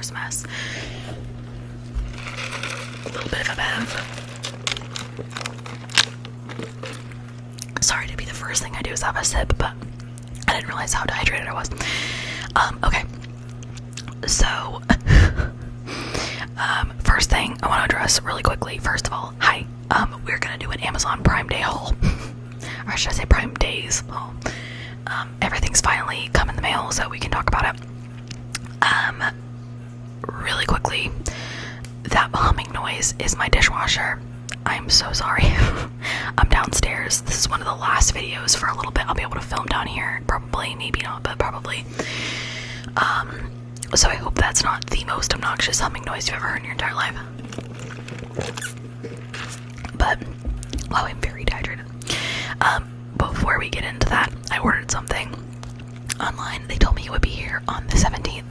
this mess. A little bit of a bath. Sorry to be the first thing I do is have a sip, but I didn't realize how dehydrated I was. Okay. So, first thing I want to address really quickly. First of all, hi. We're gonna do an Amazon Prime Day haul, or should I say Prime Days haul. Everything's finally come in the mail, so we can talk about it. Really quickly, that humming noise is my dishwasher. I'm so sorry. I'm downstairs. This is one of the last videos for a little bit. I'll be able to film down here. Probably, maybe not, but probably. So I hope that's not the most obnoxious humming noise you've ever heard in your entire life. But, wow, I'm very dehydrated. Before we get into that, I ordered something online. They told me it would be here on the 17th.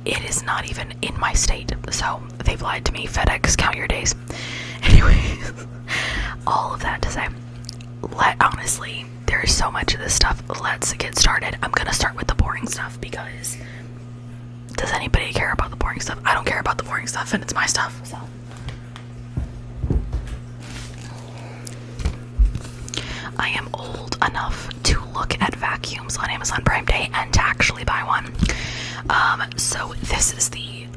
It is not even in my state, so they've lied to me. FedEx, count your days. Anyways, all of that to say, honestly, there is so much of this stuff. Let's get started. I'm gonna start with the boring stuff because does anybody care about the boring stuff? I don't care about the boring stuff, and it's my stuff, so. I am old enough to look at vacuums on Amazon Prime Day and to actually buy one. So this is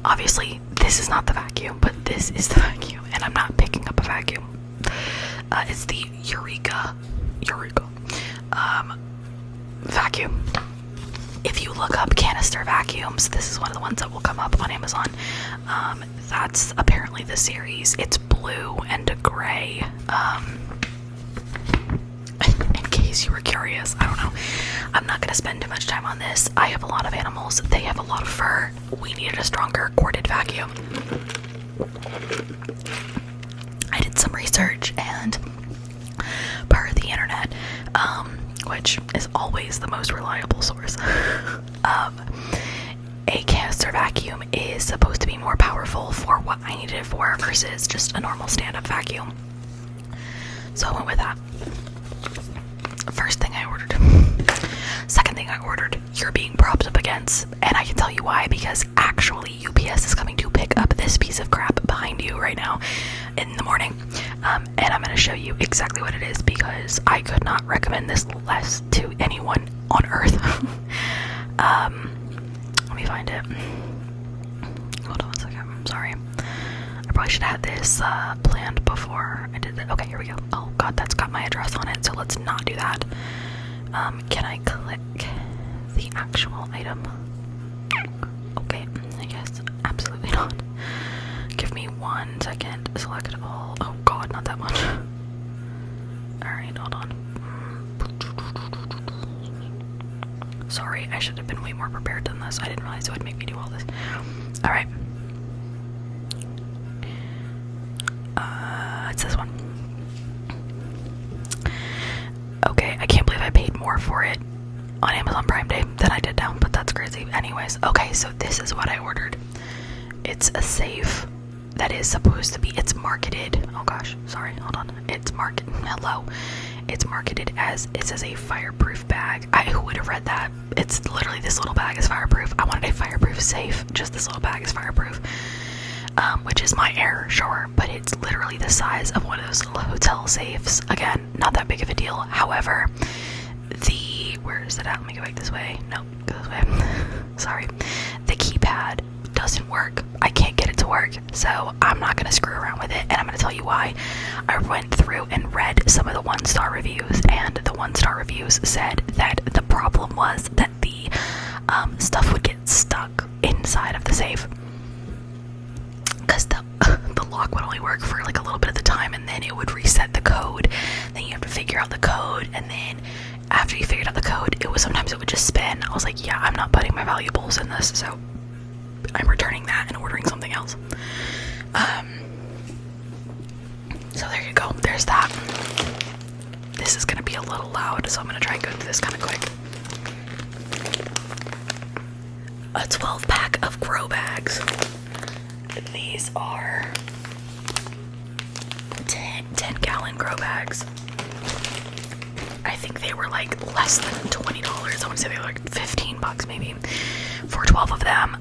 obviously this is not the vacuum, but this is the vacuum, and I'm not picking up a vacuum. It's the Eureka vacuum. If you look up canister vacuums, this is one of the ones that will come up on Amazon. That's apparently the series. It's blue and a gray. In case you were curious, I don't know. I'm not going to spend too much time on this. I have a lot of animals. They have a lot of fur. We needed a stronger corded vacuum. I did some research, and per the internet, which is always the most reliable source, a canister vacuum is supposed to be more powerful for what I needed it for versus just a normal stand-up vacuum. So I went with that. First thing I ordered. Second thing I ordered, you're being propped up against, and I can tell you why, because actually UPS is coming to pick up this piece of crap behind you right now in the morning, and I'm going to show you exactly what it is, because I could not recommend this less to anyone on earth. Let me find it. Hold on a second, I'm sorry. I probably should have had this planned before I did it. Okay, here we go. Oh god, that's got my address on it, so let's not do that. Can I click the actual item? Okay, I guess absolutely not. Give me 1 second. Select all. Oh god, not that much. Alright, hold on. Sorry, I should have been way more prepared than this. I didn't realize it would make me do all this. Alright. It's this one. Okay, I can't believe I paid more for it on Amazon Prime Day than I did now, but that's crazy. Anyways, okay, so this is what I ordered. It's a safe that is supposed to be, it's marketed, oh gosh, sorry, hold on. It's marketed as, it says a fireproof bag. Who would have read that? It's literally this little bag is fireproof. I wanted a fireproof safe, just this little bag is fireproof. Which is my error, sure, but it's literally the size of one of those little hotel safes. Again, not that big of a deal. However, where is it at? Let me go back this way. No, go this way. Sorry. The keypad doesn't work. I can't get it to work, so I'm not going to screw around with it, and I'm going to tell you why. I went through and read some of the 1-star reviews, and the 1-star reviews said that the problem was that the stuff would get stuck inside of the safe. Because the lock would only work for like a little bit at the time, and then it would reset the code. Then you have to figure out the code, and then after you figured out the code, sometimes it would just spin. I was like, yeah, I'm not putting my valuables in this, so I'm returning that and ordering something else. So there you go. There's that. This is gonna be a little loud, so I'm gonna try and go through this kind of quick. A 12-pack of grow bags. These are 10-gallon grow bags. I think they were like less than $20. I want to say they were like $15 maybe for 12 of them.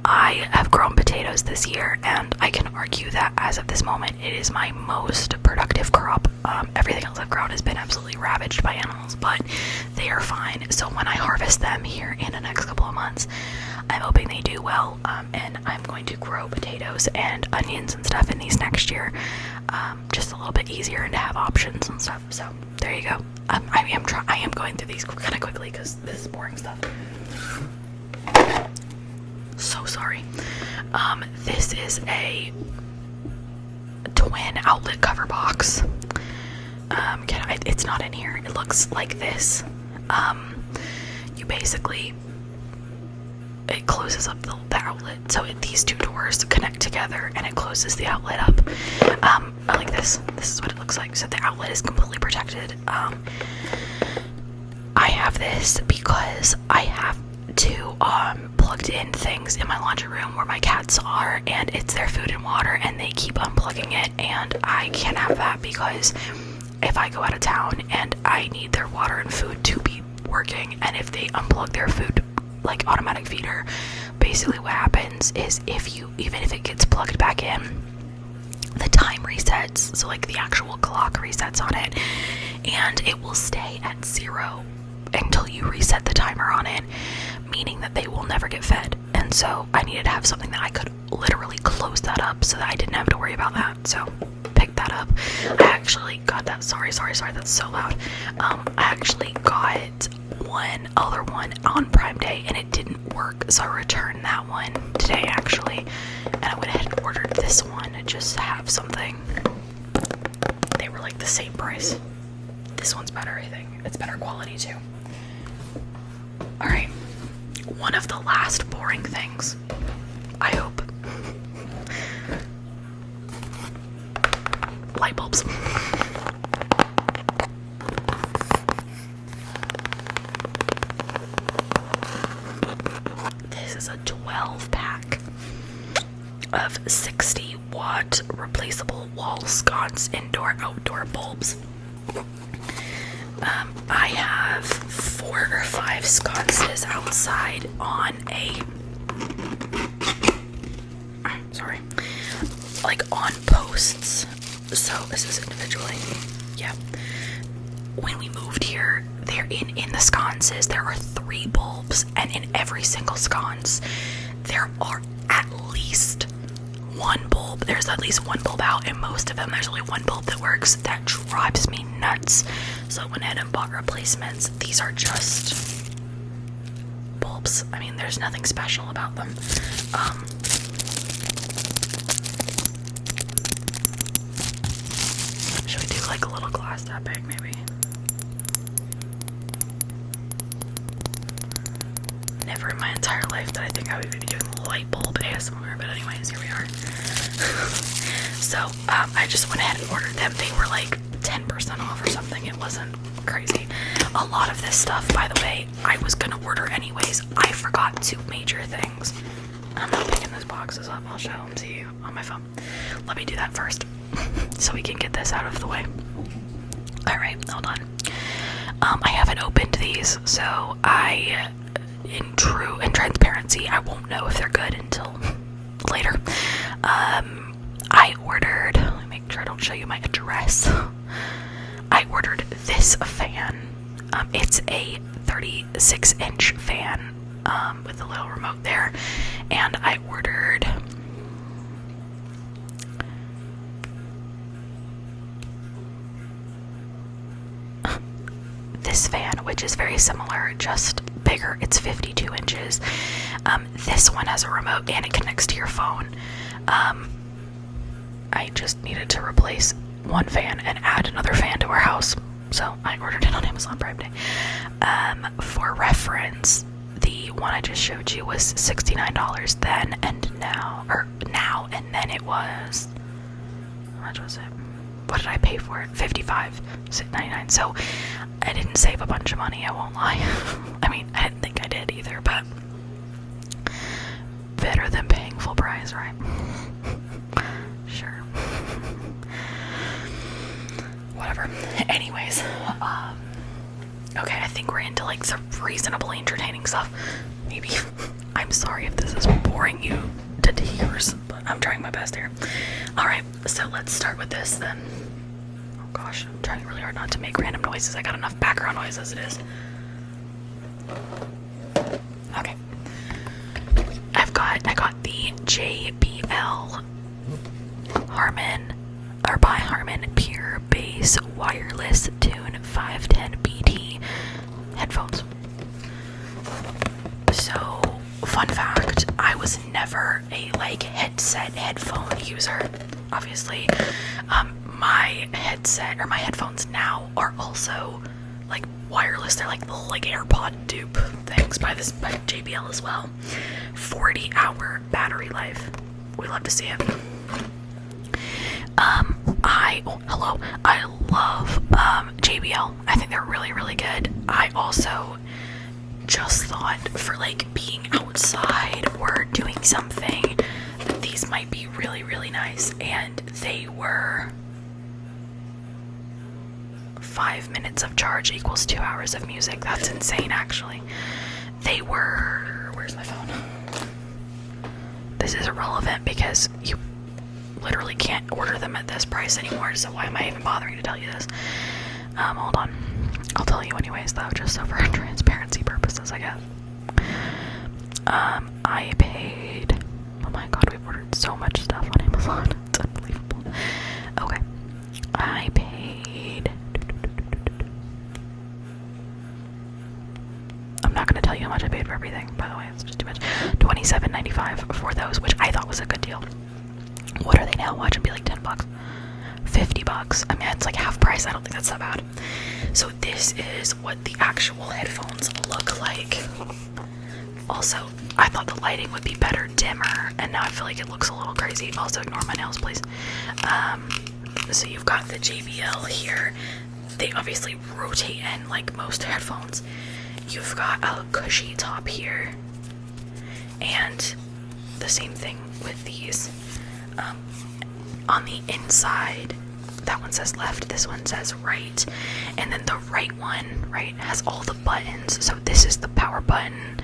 I have grown potatoes this year, and I can argue that as of this moment, it is my most productive crop. Everything else I've grown has been absolutely ravaged by animals, but they are fine. So when I harvest them here in the next couple of months, I'm hoping they do well, and I'm going to grow potatoes and onions and stuff in these next year, just a little bit easier and to have options and stuff. So there you go. I am going through these kind of quickly because this is boring stuff. So sorry. This is a twin outlet cover box. It's not in here. It looks like this. You basically, it closes up the outlet. So these two doors connect together and it closes the outlet up. I like this. This is what it looks like. So the outlet is completely protected. I have this because I have two plugged in things in my laundry room where my cats are, and it's their food and water, and they keep unplugging it, and I can't have that because if I go out of town and I need their water and food to be working, and if they unplug their food, like automatic feeder, basically what happens is even if it gets plugged back in, the time resets, so like the actual clock resets on it, and it will stay at 0 until you reset the timer on it, meaning that they will never get fed. And so I needed to have something that I could literally close that up so that I didn't have to worry about that. So picked that up. I actually got that. Sorry, that's so loud. I actually got one other one on Prime Day and it didn't work, so I returned that one today actually, and I went ahead and ordered this one just to have something. They were like the same price. This one's better, I think. It's better quality too. Alright, one of the last boring things, I hope. Light bulbs. This is a 12-pack of 60-watt replaceable wall sconce indoor-outdoor bulbs. I have 4 or 5 sconces outside on on posts. So this is individually, yeah. When we moved here, in the sconces, there are 3 bulbs, and in every single sconce, there are at least 1 bulb. There's at least 1 bulb out, and most of them, there's only 1 bulb that works. That drives me nuts. So I went ahead and bought replacements. These are just bulbs. I mean, there's nothing special about them. Should we do like a little glass tapping, maybe? Never in my entire life that I think I would be doing light bulb ASMR, but anyways, here we are. So, I just went ahead and ordered them. They were like 10% off or something. It wasn't crazy. A lot of this stuff, by the way, I was gonna order anyways. I forgot 2 major things. I'm not picking those boxes up. I'll show them to you on my phone. Let me do that first so we can get this out of the way. Alright, hold on. I haven't opened these, so in transparency, I won't know if they're good until later. I ordered, let me make sure I don't show you my address. I ordered this fan. It's a 36-inch fan with a little remote there, and I ordered this fan, which is very similar, just bigger. It's 52 inches. This one has a remote and it connects to your phone. I just needed to replace one fan and add another fan to our house, so I ordered it on Amazon Prime Day. For reference, the one I just showed you was $69 then, and now, and then it was, how much was it? What did I pay for it? $55.99. So I didn't save a bunch of money, I won't lie. I mean, I didn't think I did either, but better than paying full price, right? Sure. Whatever. Anyways, Okay, I think we're into like some reasonably entertaining stuff. Maybe. I'm sorry if this is boring you to tears, but I'm trying my best here. Alright, so let's start with this then. Oh gosh, I'm trying really hard not to make random noises. I got enough background noise as it is. Okay. I got the JBL Harman, or by Harman Pure Bass Wireless Tune 510 BT headphones. So, fun fact, I was never a like headphone user. Obviously, my headset or my headphones now are also like wireless. They're like little like AirPod dupe things by JBL as well. 40-hour battery life. We love to see it. I love JBL. I think they're really, really good. I also just thought for like being outside or doing something that these might be really, really nice, and they were 5 minutes of charge equals 2 hours of music. That's insane, actually. They were, where's my phone? This is irrelevant because you literally can't order them at this price anymore, so why am I even bothering to tell you this? Hold on. I'll tell you anyways, though, just so for transparency purposes, I guess. I paid... Oh my god, we've ordered so much stuff on Amazon. It's unbelievable. Okay. I paid... I'm not going to tell you how much I paid for everything, by the way. It's just too much. $27.95 for those, which I thought was a good deal. What are they now? Watch them be like $10. $50. I mean, it's like half price. I don't think that's that bad. So this is what the actual headphones look like. Also, I thought the lighting would be better dimmer, and now I feel like it looks a little crazy. Also, ignore my nails, please. So you've got the JBL here. They obviously rotate in like most headphones. You've got a cushy top here, and the same thing with these. On the inside, that one says left, this one says right, and then the right one, right, has all the buttons. So this is the power button,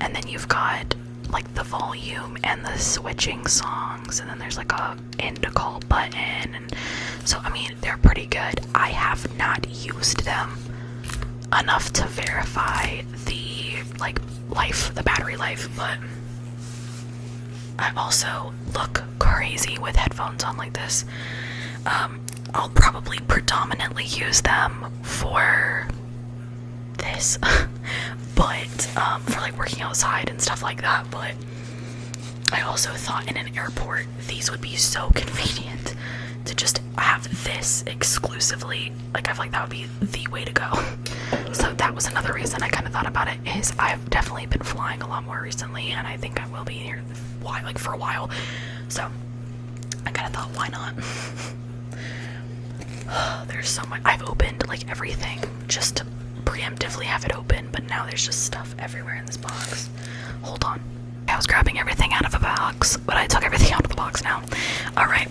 and then you've got like the volume and the switching songs, and then there's like a end call button, and so I mean they're pretty good. I have not used them enough to verify the like life, the battery life, but I also look crazy with headphones on like this. I'll probably predominantly use them for this, but for like working outside and stuff like that. But I also thought in an airport these would be so convenient to just have this exclusively. Like I feel like that would be the way to go. So that was another reason I kind of thought about it, is I've definitely been flying a lot more recently, and I think I will be here like for a while. So I kind of thought, why not? There's so much. I've opened like everything just to preemptively have it open, but now there's just stuff everywhere in this box. Hold on. I was grabbing everything out of a box, but I took everything out of the box now. Alright.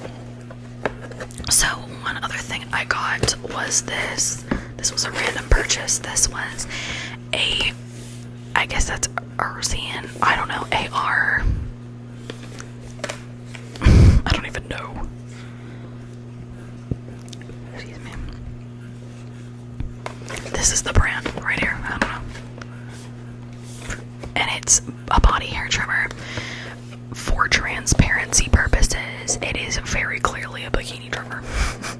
So one other thing I got was this. This was a random purchase. This was a, I guess that's Arzian, I don't know, AR. I don't even know. Excuse me. This is the brand right here. I don't know. And it's a body hair trimmer. For transparency purposes, it is very clearly a bikini trimmer.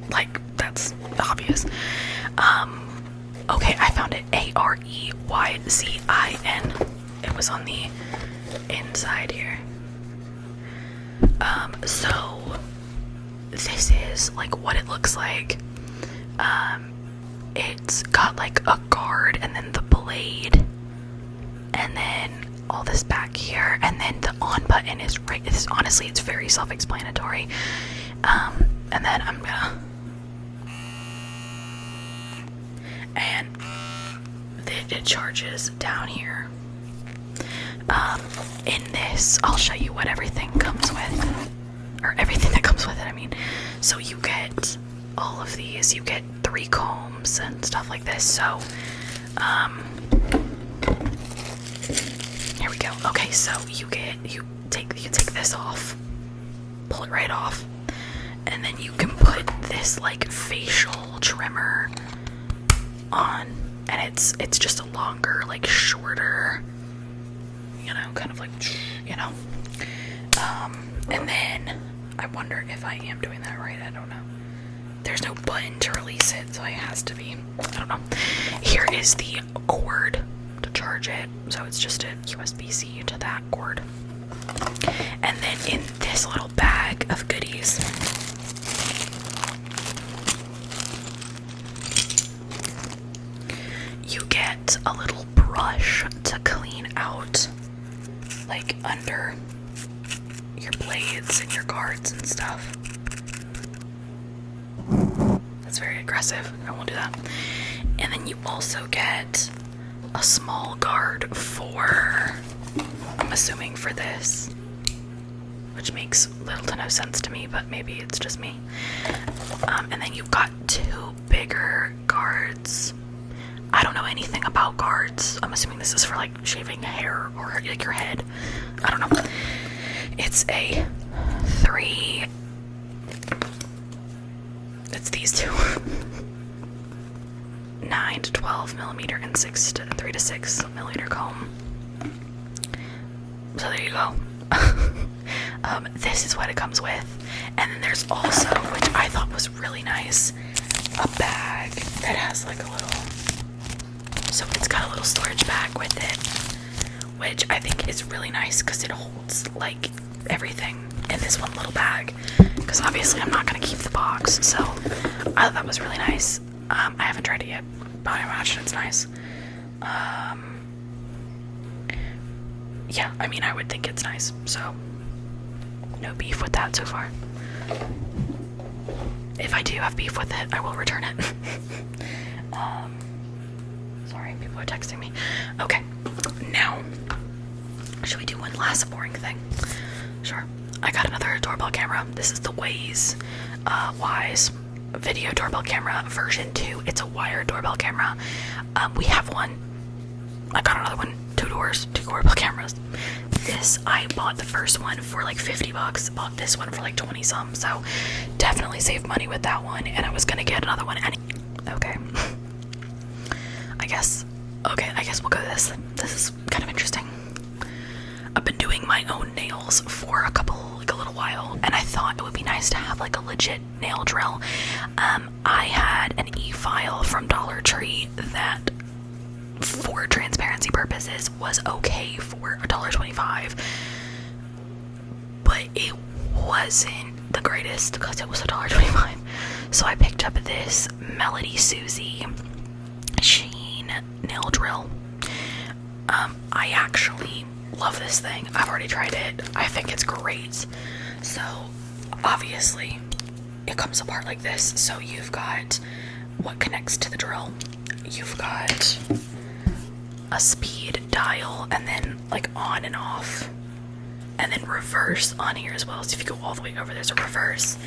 Like, that's obvious. Okay, I found it. AREYZIN. It was on the inside here. So this is like what it looks like. It's got like a guard and then the blade, and then all this back here, and then the on button is right. Honestly, it's very self-explanatory. And then I'm gonna, and it charges down here. In this, I'll show you what everything comes with, or everything that comes with it, I mean. So you get all of these, you get 3 combs and stuff like this. So Here we go. Okay, so you take this off, pull it right off, and then you can put this like facial trimmer on, and it's just a longer, like shorter, you know, kind of like, you know. And then I wonder if I am doing that right. I don't know. There's no button to release it, so it has to be. I don't know. Here is the cord to charge it. So it's just a USB-C to that cord. And then in this little bag of goodies, you get a little brush to clean out, like, under your blades and your guards and stuff. That's very aggressive. I won't do that. And then you also get a small guard for, I'm assuming for this, which makes little to no sense to me, but maybe it's just me. And then you've got two bigger guards. I don't know anything about guards. I'm assuming this is for like shaving hair or like your head. I don't know. It's a it's these two. 9 to 12 millimeter and 3 to 6 millimeter comb. So there you go. This is what it comes with. And then there's also, which I thought was really nice, a bag that has like a little, so it's got a little storage bag with it, which I think is really nice because it holds like everything in this one little bag, because obviously I'm not going to keep the box, so I thought that was really nice. I haven't tried it yet, but I imagine it's nice. Yeah, I mean, I would think it's nice, so no beef with that so far. If I do have beef with it, I will return it. Sorry, people are texting me. Okay, now, should we do one last boring thing? Sure. I got another doorbell camera. This is the Wise video doorbell camera version 2. It's a wired doorbell camera. We have one. I got another one. 2 doorbell cameras. This, I bought the first one for like $50. Bought this one for like 20 some. So definitely saved money with that one. And I was gonna get another one. Okay. I guess we'll go with this. This is kind of interesting. I've been doing my own nails for a little while, and I thought it would be nice to have like a legit nail drill. I had an e-file from Dollar Tree that, for transparency purposes, was okay for $1.25, but it wasn't the greatest because it was $1.25. So I picked up this Melody Susie Sheen nail drill. I actually love this thing. I've already tried it. I think it's great. So obviously it comes apart like this. So you've got what connects to the drill. You've got a speed dial, and then like on and off, and then reverse on here as well. So if you go all the way over, there's a reverse,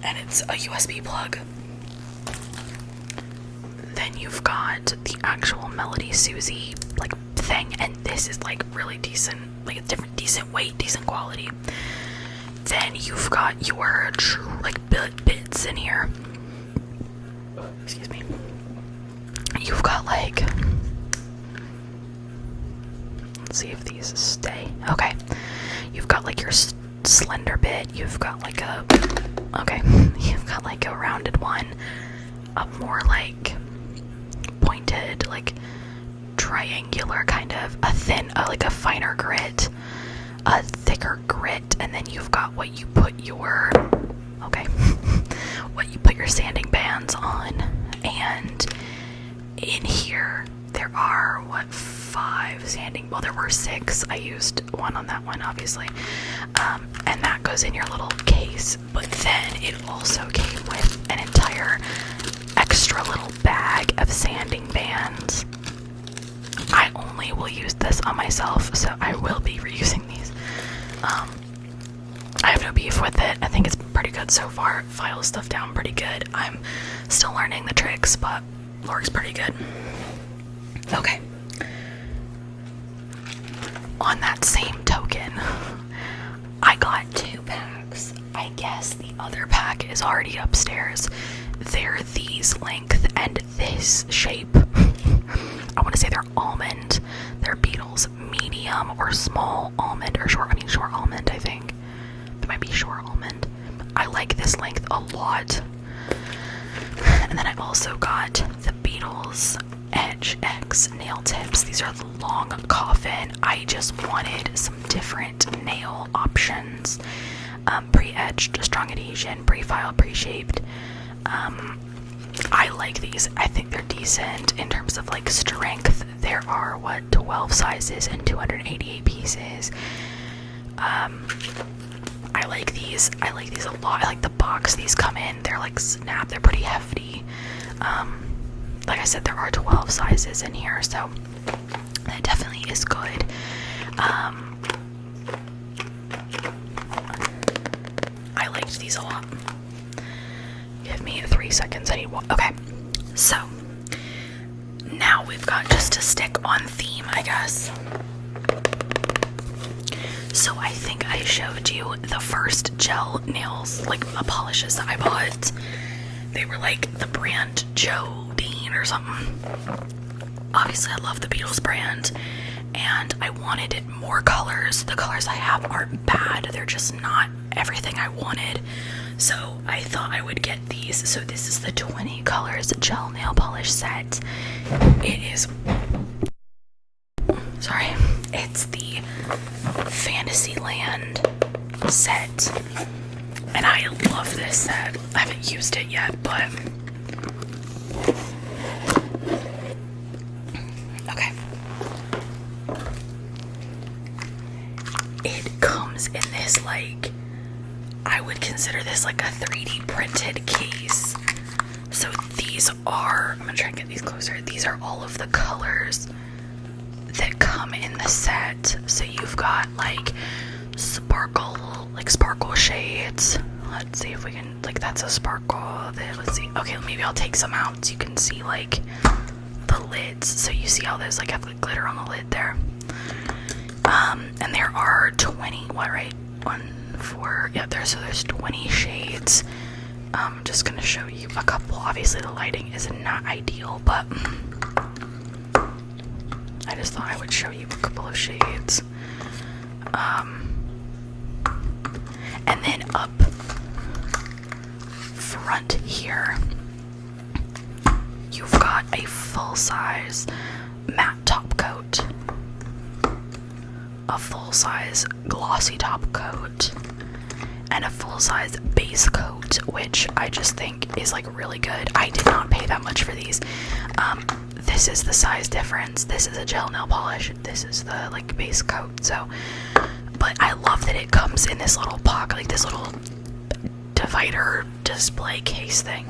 and it's a USB plug. Then you've got the actual Melody Susie like thing, and this is like really decent, like a decent weight, decent quality. Then you've got your true like bits in here. Excuse me. You've got like, let's see if these stay. Okay. You've got like your slender bit. You've got like a, okay. You've got like a rounded one, a more like pointed, like triangular kind of, a thin, like a finer grit, a thicker grit, and then you've got what you put your, okay, what you put your sanding bands on. And in here there are 5 sanding, well there were 6, I used one on that one obviously, and that goes in your little case. But then it also came with an entire extra little bag of sanding bands. I only will use this on myself, so I will be reusing these. I have no beef with it. I think it's pretty good so far. Files stuff down pretty good. I'm still learning the tricks, but works pretty good. Okay. On that same token, I got 2 packs. I guess the other pack is already upstairs. They're these length and this shape. I want to say they're almond. They're Beetles medium or small almond, or short almond, I think. It might be short almond. I like this length a lot. And then I also got the Beetles Edge X nail tips. These are the long coffin. I just wanted some different nail options. Pre-edged, strong adhesion, pre-filed, pre-shaped. I like these. I think they're decent in terms of like strength. There are 12 sizes and 288 pieces. I like these. I like these a lot. I like the box these come in. They're like snap. They're pretty hefty. Like I said, there are 12 sizes in here, so that definitely is good. I liked these a lot. Give me 3 seconds. I need one. Okay, so now we've got just to stick on theme, I guess. So I think I showed you the first gel nails, like polishes that I bought. They were like the brand Joe Dean or something. Obviously, I love the Beetles brand, and I wanted more colors. The colors I have aren't bad, they're just not everything I wanted. So I thought I would get these. So this is the 20 colors gel nail polish set. It is, sorry, it's the Fantasyland set. And I love this set. I haven't used it yet, but okay. It comes in this, like, I would consider this like a 3D printed case. So these are, I'm gonna try and get these closer. These are all of the colors that come in the set. So you've got like sparkle shades. Let's see if we can, like, that's a sparkle. Let's see. Okay, maybe I'll take some out so you can see like the lids. So you see how there's like have the glitter on the lid there. And there are 20. What, right? 1, 4. Yeah, there's 20 shades. I'm just gonna show you a couple. Obviously, the lighting is not ideal, but I just thought I would show you a couple of shades. And then up front here, you've got a full-size matte top coat, a full-size glossy top coat, and a full-size base coat, which I just think is like really good. I did not pay that much for these. This is the size difference. This is a gel nail polish. This is the like base coat. So, but I love that it comes in this little pocket, like this little divider display case thing.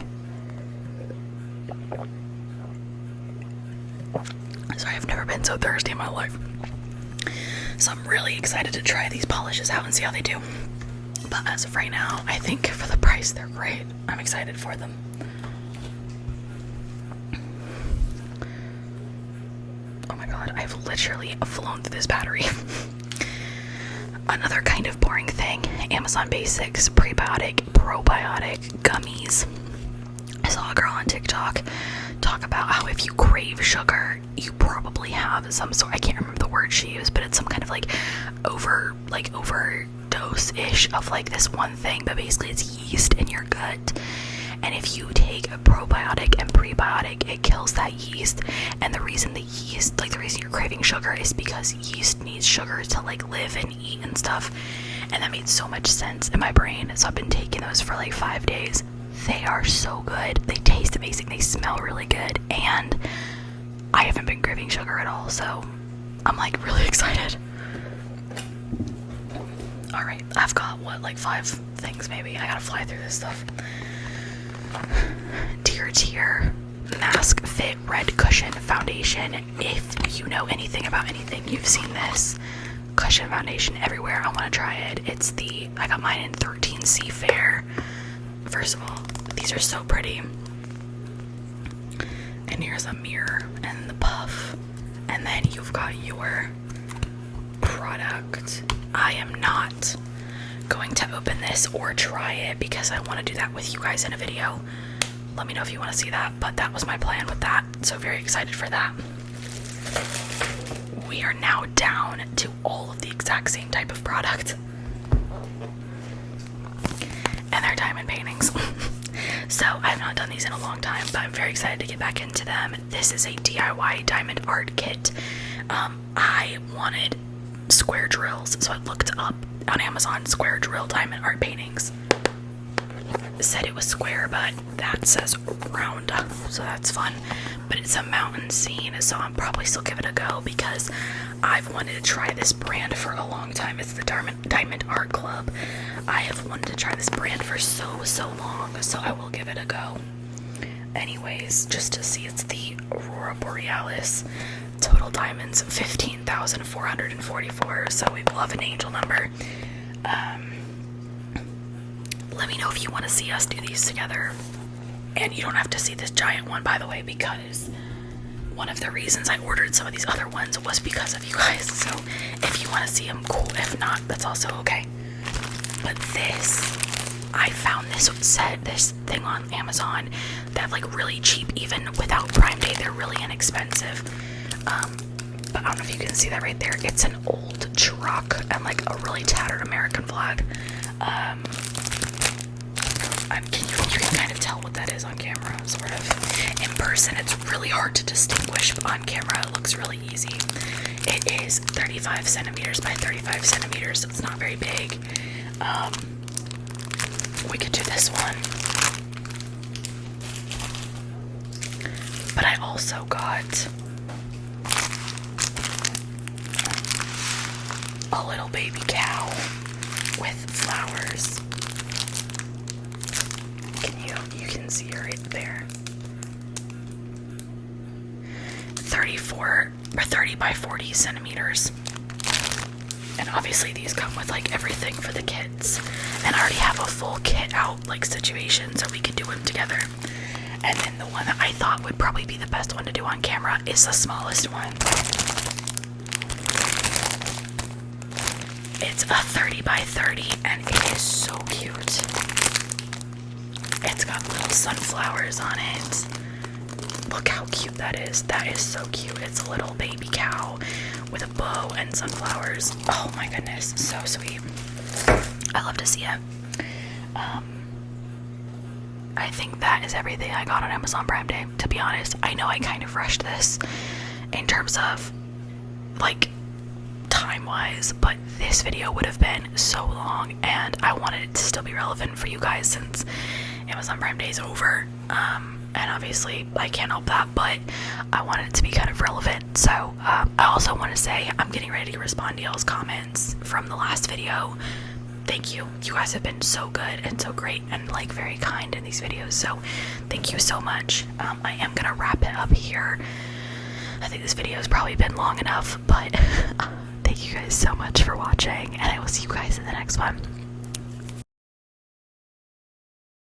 Sorry, I've never been so thirsty in my life. So I'm really excited to try these polishes out and see how they do. But as of right now, I think for the price, they're great. I'm excited for them. Oh my god, I've literally flown through this battery. Another kind of boring thing, Amazon Basics prebiotic, probiotic gummies. I saw a girl on TikTok talk about how if you crave sugar, you probably have some sort, I can't remember the word she used, but it's some kind of like overdose-ish of like this one thing, but basically it's yeast in your gut. And if you take a probiotic and prebiotic, it kills that yeast. And the reason the yeast, like the reason you're craving sugar is because yeast needs sugar to like live and eat and stuff. And that made so much sense in my brain. So I've been taking those for like 5 days. They are so good. They taste amazing. They smell really good. And I haven't been craving sugar at all. So I'm like really excited. Alright, I've got what, like 5 things maybe. I gotta fly through this stuff. Dear Tier Mask Fit Red Cushion Foundation. If you know anything about anything, you've seen this cushion foundation everywhere. I want to try it. It's the, I got mine in 13C Fair. First of all, these are so pretty. And here's a mirror and the puff. and then you've got your product. I am not going to open this or try it because I want to do that with you guys in a video. Let me know if you want to see that, but that was my plan with that, so very excited for that. We are now down to all of the exact same type of product, and they're diamond paintings. So I have not done these in a long time, but I'm very excited to get back into them. This is a DIY diamond art kit. I wanted square drills, so I looked up on Amazon square drill diamond art paintings. It said it was square, but that says round, so that's fun. But it's a mountain scene, so I'll probably still give it a go because I've wanted to try this brand for a long time. It's the Diamond Art Club. I have wanted to try this brand for so long, so I will give it a go. Anyways, just to see, it's the Aurora Borealis. Total diamonds 15,444, so we love an angel number. Let me know if you want to see us do these together. And you don't have to see this giant one, by the way, because one of the reasons I ordered some of these other ones was because of you guys. So if you want to see them, cool. If not, that's also okay. But this, I found this thing on Amazon that have like really cheap, even without Prime Day. They're really inexpensive. But I don't know if you can see that right there. It's an old truck and like a really tattered American flag. You can kind of tell what that is on camera, sort of. In person, it's really hard to distinguish, but on camera, it looks really easy. It is 35 centimeters by 35 centimeters, so it's not very big. We could do this one. But I also got a little baby cow with flowers. You can see her right there. 30 by 40 centimeters. And obviously these come with like everything for the kids. And I already have a full kit out like situation, so we can do them together. And then the one that I thought would probably be the best one to do on camera is the smallest one. It's a 30 by 30 and it is so cute. It's got little sunflowers on it. Look how cute that is. That is so cute. It's a little baby cow with a bow and sunflowers. Oh my goodness, so sweet. I love to see it. I think that is everything I got on Amazon Prime Day, to be honest. I know I kind of rushed this in terms of like time-wise, but this video would have been so long and I wanted it to still be relevant for you guys since Amazon Prime Day is over. And obviously I can't help that, but I wanted it to be kind of relevant. So I also want to say I'm getting ready to respond to y'all's comments from the last video. Thank you. You guys have been so good and so great and like very kind in these videos, so thank you so much. I am gonna wrap it up here. I think this video has probably been long enough, but thank you guys so much for watching, and I will see you guys in the next one.